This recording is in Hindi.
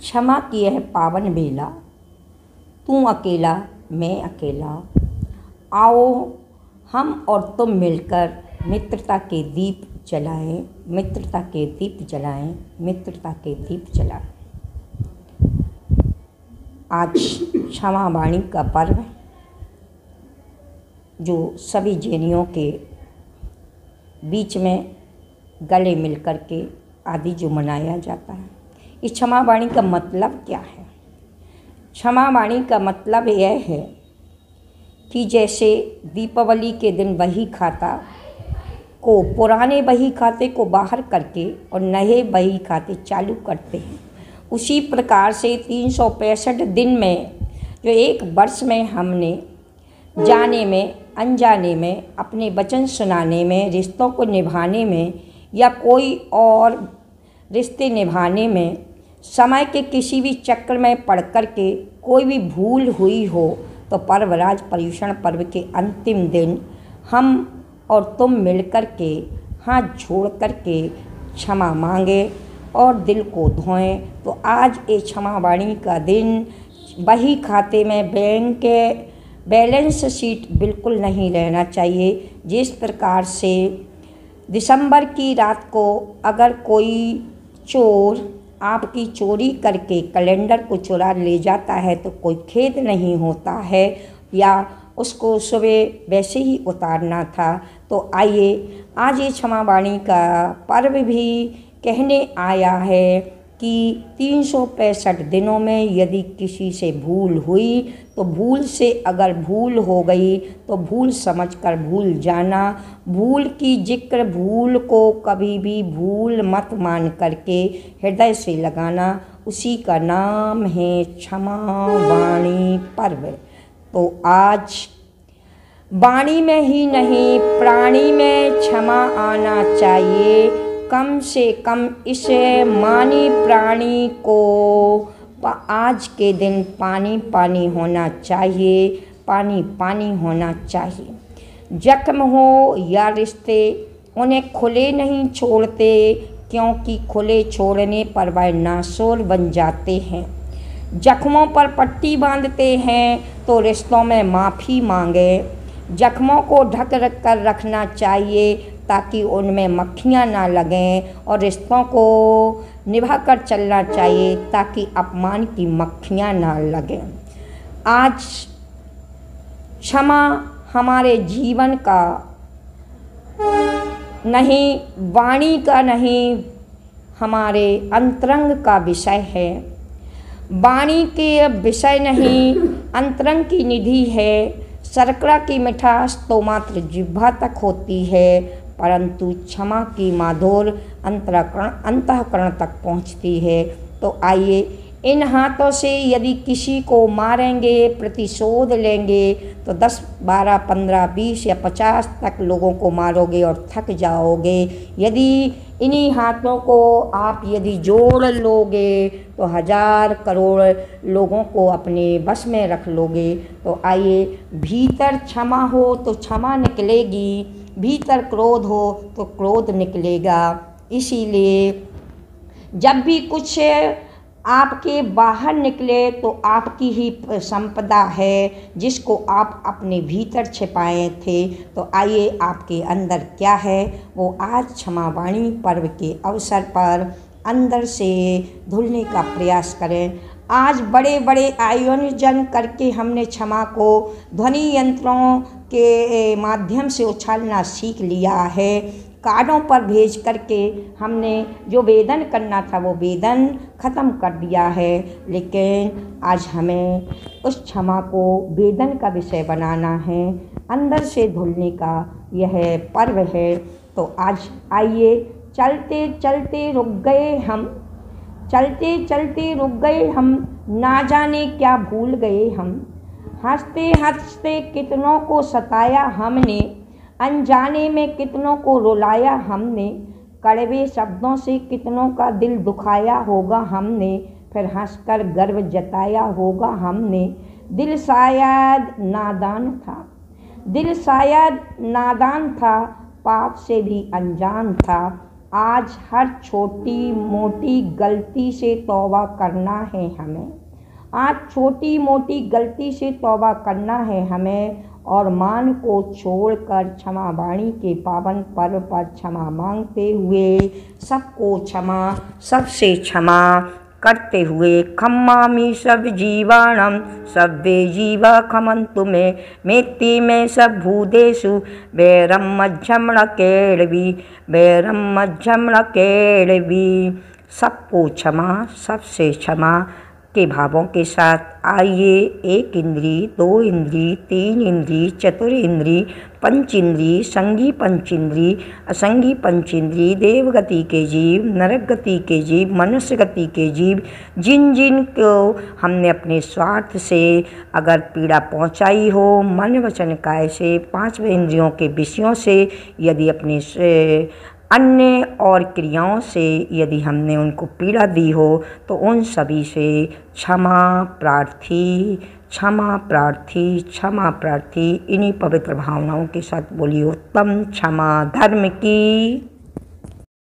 क्षमा की है पावन बेला, तू अकेला मैं अकेला। आओ हम और तुम मिलकर मित्रता के दीप जलाएं, मित्रता के दीप जलाएं, मित्रता के दीप जलाएं। आज क्षमा वाणी का पर्व जो सभी जैनियों के बीच में गले मिलकर के आदि जो मनाया जाता है। इस क्षमा वाणी का मतलब क्या है? क्षमा वाणी का मतलब यह है कि जैसे दीपावली के दिन बही खाता को, पुराने बही खाते को बाहर करके और नए बही खाते चालू करते हैं, उसी प्रकार से 365 दिन में जो एक वर्ष में हमने जाने में अनजाने में, अपने वचन सुनाने में, रिश्तों को निभाने में या कोई और रिश्ते निभाने में समय के किसी भी चक्र में पड़ कर के कोई भी भूल हुई हो तो पर्वराज पर्युषण पर्व के अंतिम दिन हम और तुम मिलकर के हाथ जोड़ कर के क्षमा मांगे और दिल को धोएं। तो आज ये क्षमा वाणी का दिन, बही खाते में बैंक के बैलेंस शीट बिल्कुल नहीं रहना चाहिए। जिस प्रकार से दिसंबर की रात को अगर कोई चोर आपकी चोरी करके कैलेंडर को चुरा ले जाता है तो कोई खेद नहीं होता है, या उसको सुबह वैसे ही उतारना था। तो आइए आज ये क्षमा वाणी का पर्व भी कहने आया है कि 365 दिनों में यदि किसी से भूल हुई तो भूल से अगर भूल हो गई तो भूल समझकर भूल जाना। भूल की जिक्र, भूल को कभी भी भूल मत मान करके हृदय से लगाना, उसी का नाम है क्षमा वाणी पर्व। तो आज वाणी में ही नहीं प्राणी में क्षमा आना चाहिए। कम से कम इस मानी प्राणी को आज के दिन पानी पानी होना चाहिए, पानी पानी होना चाहिए। जख्म हो या रिश्ते उन्हें खुले नहीं छोड़ते, क्योंकि खुले छोड़ने पर वह नासोर बन जाते हैं। जख्मों पर पट्टी बांधते हैं तो रिश्तों में माफ़ी मांगे। जख्मों को ढक कर रखना चाहिए ताकि उनमें मक्खियाँ ना लगें, और रिश्तों को निभा कर चलना चाहिए ताकि अपमान की मक्खियाँ ना लगें। आज क्षमा हमारे जीवन का नहीं, वाणी का नहीं, हमारे अंतरंग का विषय है। वाणी के विषय नहीं, अंतरंग की निधि है। शर्करा की मिठास तो मात्र जिह्वा तक होती है, परंतु क्षमा की माधुर अंतःकरण तक पहुंचती है। तो आइए इन हाथों से यदि किसी को मारेंगे, प्रतिशोध लेंगे तो 10, 12, 15, 20 या 50 तक लोगों को मारोगे और थक जाओगे। यदि इन्हीं हाथों को आप यदि जोड़ लोगे तो 1000 करोड़ लोगों को अपने बस में रख लोगे। तो आइए, भीतर क्षमा हो तो क्षमा निकलेगी, भीतर क्रोध हो तो क्रोध निकलेगा। इसीलिए जब भी कुछ आपके बाहर निकले तो आपकी ही संपदा है, जिसको आप अपने भीतर छिपाए थे। तो आइए आपके अंदर क्या है वो आज क्षमा वाणी पर्व के अवसर पर अंदर से धुलने का प्रयास करें। आज बड़े बड़े आयोजन करके हमने क्षमा को ध्वनि यंत्रों के माध्यम से उछालना सीख लिया है। कार्डों पर भेज करके हमने जो वेदन करना था वो वेदन ख़त्म कर दिया है, लेकिन आज हमें उस क्षमा को वेदन का विषय बनाना है, अंदर से धुलने का यह पर्व है। तो आज आइए, चलते चलते रुक गए हम, चलते चलते रुक गए हम, ना जाने क्या भूल गए हम। हंसते हंसते कितनों को सताया हमने, अनजाने में कितनों को रुलाया हमने। कड़वे शब्दों से कितनों का दिल दुखाया होगा हमने, फिर हंसकर गर्व जताया होगा हमने। दिल शायद नादान था, दिल शायद नादान था, पाप से भी अनजान था। आज हर छोटी मोटी गलती से तौबा करना है हमें। आज छोटी मोटी गलती से तौबा करना है हमें और मान को छोड़कर क्षमा वाणी के पावन पर्व पर क्षमा मांगते हुए सबको क्षमा, सबसे क्षमा करते हुए खम्मामि सब जीवाणम सब्बे जीवा खमन्तु मे मेत्ति में सब भूतेषु वैरम मध्यम केड़वी वैरम मध्यम केड़वी। सबको क्षमा, सबसे क्षमा के भावों के साथ आइए एक इंद्री, दो इंद्री, तीन इंद्री, चतुर इंद्री, पंच इंद्री, संगी पंच इंद्री, असंगी पंच इंद्री, देवगति के जीव, नरक गति के जीव, मनुष्य गति के जीव, जिन जिन को हमने अपने स्वार्थ से अगर पीड़ा पहुंचाई हो, मन वचन काय से, पांच इंद्रियों के विषयों से, यदि अपने अन्य और क्रियाओं से यदि हमने उनको पीड़ा दी हो तो उन सभी से क्षमा प्रार्थी, क्षमा प्रार्थी, क्षमा प्रार्थी। इन्हीं पवित्र भावनाओं के साथ बोलिए उत्तम क्षमा धर्म की।